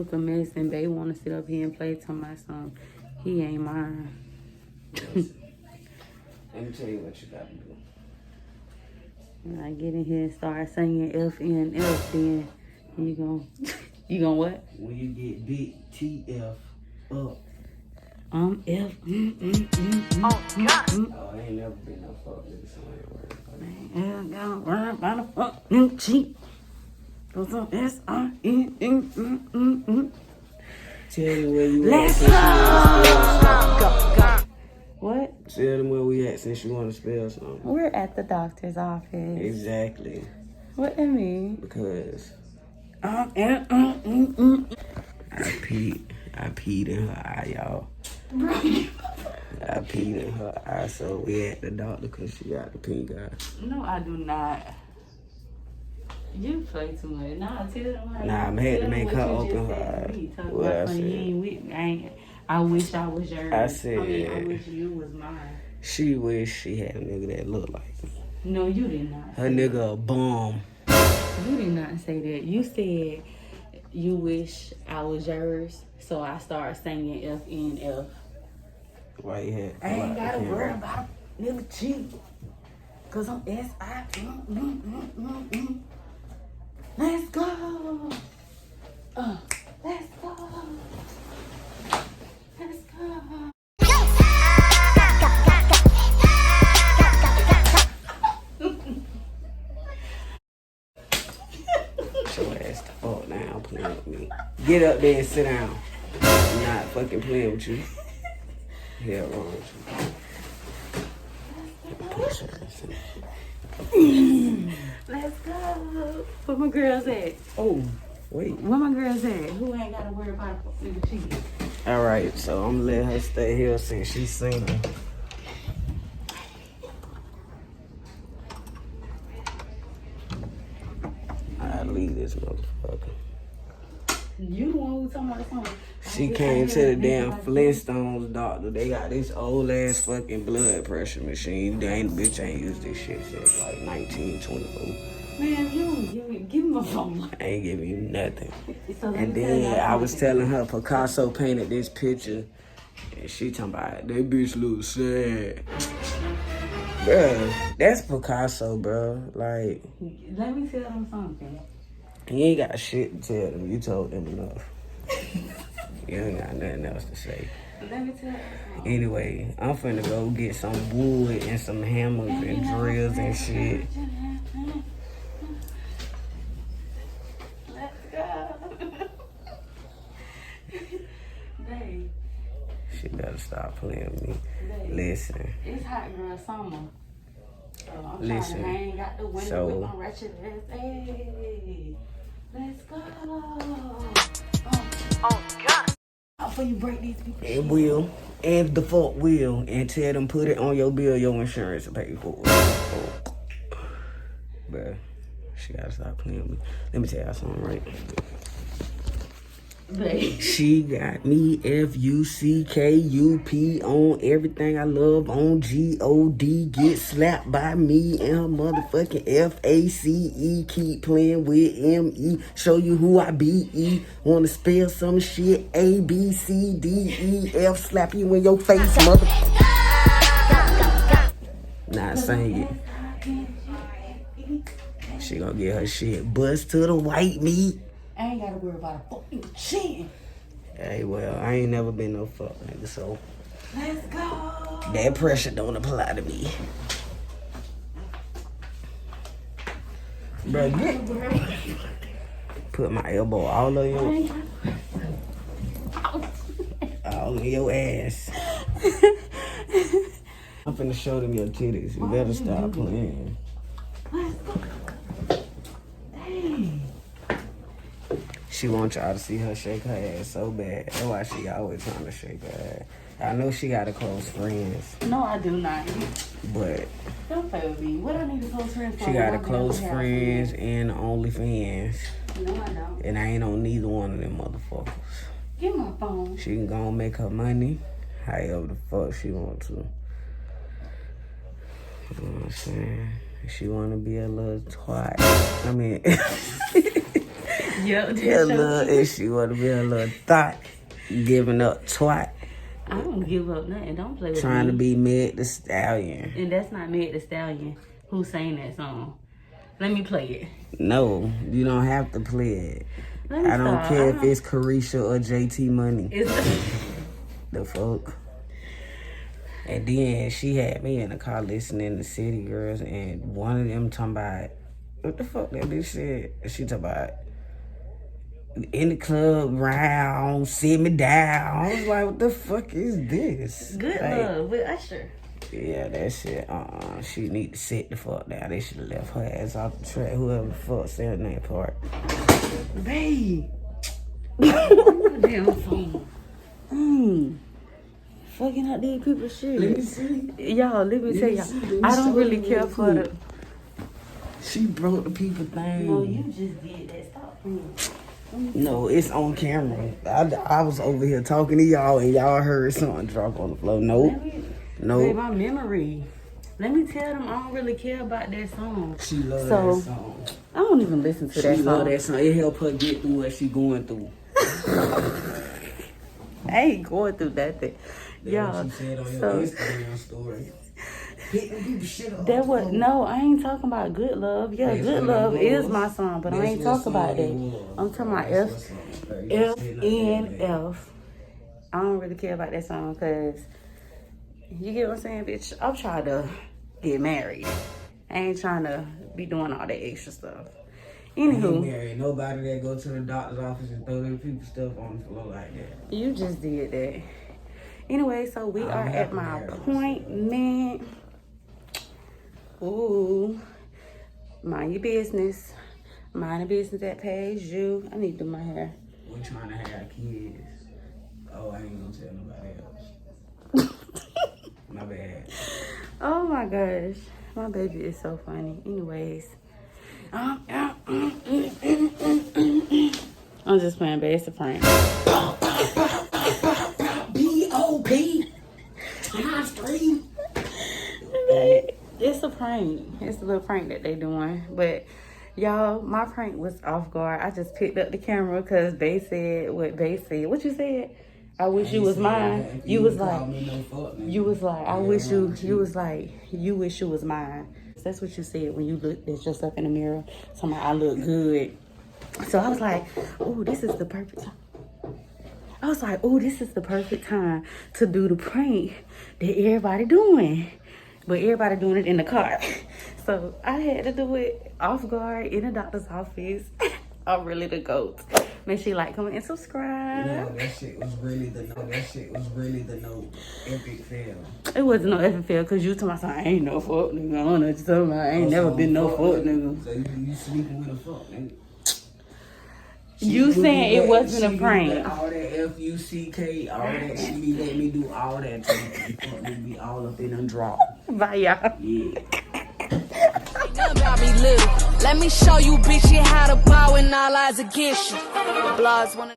look a mess and they want to sit up here and play to my son. He ain't mine. Let me tell you what you gotta do. When I get in here and start singing FNF, then you gon' you gon' what? When you get big TF up. F. Oh, God. Oh, I ain't never been no fuck nigga, so I ain't worried about it. Man, gotta worry about the fucking cheat. Cause I'm S-I-N-N-N-N-N. Tell them where you Let's at. go. What? Tell them where we at since you want to spell something. We're at the doctor's office. Exactly. What that mean? Because I peed in her eye, y'all. I peed in her eye, so we at the doctor because she got the pink eye. No, I do not. You play too much. Nah, tell them. Nah, I'm had to make her open her eyes. What I said. You ain't with me. I wish I was yours. I said. I wish you was mine. She wish she had a nigga that looked like me. No, you did not. Her nigga a bum. You did not say that. You said you wish I was yours, so I started singing FNF. Why you had? I ain't gotta worry about nigga cheat, cause I'm S-I-N-N-N-N. Let's go. Let's go. Let's go. Your ass the fuck down playing with me. Get up there and sit down. I'm not fucking playing with you. Yeah, wrong with you. Let's go. Where my girls at? Oh, wait. Where my girls at? Who ain't gotta worry about nigga cheating? Alright, so I'm gonna let her stay here since she's single. I leave this motherfucker. You the one who talking about the phone. She came to the damn Flintstones doctor. They got this old ass fucking blood pressure machine. Bitch ain't used this shit since like 1924. Man, give me my phone. I ain't giving you nothing. So And then I was telling her Picasso painted this picture. And she talking about, that bitch look sad. Bruh, that's Picasso, bro. Like, let me tell them something. you ain't got shit to tell them. You told them enough. You ain't got nothing else to say. Let me tell them something. Anyway, I'm finna go get some wood and some hammers and drills and shit. Let's go. Babe. She better stop playing with me. Babe. Listen. It's hot girl summer. So I'm Listen. trying to hang out the window So, with my Ratchet ass. Hey, let's go. Oh God. Before you break these people. It will. And the fuck will. And tell them put it on your bill, your insurance to pay for it. Oh. Bruh, she gotta stop playing with me. Let me tell y'all something, right? Babe. She got me FUCKUP on everything I love on GOD. Get slapped by me and her motherfucking FACE. Keep playing with ME. Show you who I be. Wanna spell some shit? ABCDEF. Slap you in your face, motherfucker. Not saying it. She gonna get her shit bust to the white meat. I ain't gotta worry about a fucking shit. Hey, well, I ain't never been no fuck nigga, so Let's go. that pressure don't apply to me. Bro, you put my elbow all on your ass. I'm finna show them your titties. You better stop playing. Let's go. Dang. She want y'all to see her shake her ass so bad. That's why she always trying to shake her ass. I know she got a close friends. No, I do not. But Don't play with me. What I need a close friend for? she got a close friends and OnlyFans. No, I don't. And I ain't on neither one of them motherfuckers. Give my phone. She can go and make her money however the fuck she want to. You know what I'm saying? She want to be a little twat. I mean, Yep, that's Yeah, so little cute. issue wanna be a little thought. Giving up twat. I don't give up nothing. Don't play with Trying me. to be Meg the Stallion. And that's not Meg the Stallion who sang that song. Let me play it. No, you don't have to play it. Let me I don't stop. care if it's Carisha or JT Money. The fuck? And then she had me in the car listening to City Girls, and one of them talking about, what the fuck that bitch said? She talking about, in the club round, sit me down. I was like, what the fuck is this? Good Like, Love with Usher. yeah, that shit, she need to sit the fuck down. They should have left her ass off the track, whoever the fuck said that part. Babe. Damn phone. Fucking out these people's shit. Let me see. Y'all, let me tell y'all. I don't really care for the... She broke the people thing. No, you just did that. Stop playing. No, it's on camera. I was over here talking to y'all and y'all heard something drop on the floor. Nope. Babe, Nope. my memory. Let me tell them I don't really care about that song. She love So, that song. I don't even listen to that She love song. that song. It help her get through what she going through. I ain't going through that thing. That's Y'all, what she said on your so Instagram story. Hitting people shit up. that was no, I ain't talking about Good Love. Yeah, That's Good what it Love is was. my song, but I That's ain't what talking about song that. it was. I'm talking about That's what song. FNF. I don't really care about that song because you get what I'm saying, bitch. I'm trying to get married. I ain't trying to be doing all that extra stuff. Ain't Anywho, married nobody that go to the doctor's office and throw their people stuff on the floor like that. you just did that. Anyway, so we are have at to my marry appointment. Ooh, mind your business. Mind the business that pays you. I need to do my hair. We trying to have kids. Oh, I ain't gonna tell nobody else. My bad. Oh my gosh, my baby is so funny. Anyways, I'm just playing, but it's a prank. B.O.P. Times 3. It's a prank. It's a little prank that they doing. But y'all, my prank was off guard. I just picked up the camera because they said what they said. What you said? I wish you was mine. You was like, I wish you was like, you wish you was mine. That's what you said when you looked at yourself in the mirror. Somebody, I look good. So I was like, oh, this is the perfect time. I was like, oh, this is the perfect time to do the prank that everybody doing. But everybody doing it in the car. So I had to do it off guard in the doctor's office. I'm really the GOAT. Make sure you like, comment, and subscribe. No, that shit was really the no. That shit was really the no epic fail. It wasn't no epic fail because you told me, I ain't no fuck nigga. I don't know what you're talking about. I ain't never been no fuck nigga. So you sleeping with a fuck nigga. You saying it wasn't a prank. All that F-U-C-K, all that she be let me do all that to me. Fuck me be all up in them draw. Bye, y'all. Yeah. About me little. Let me show you bitches how to bow when all eyes against you. Blogs wanna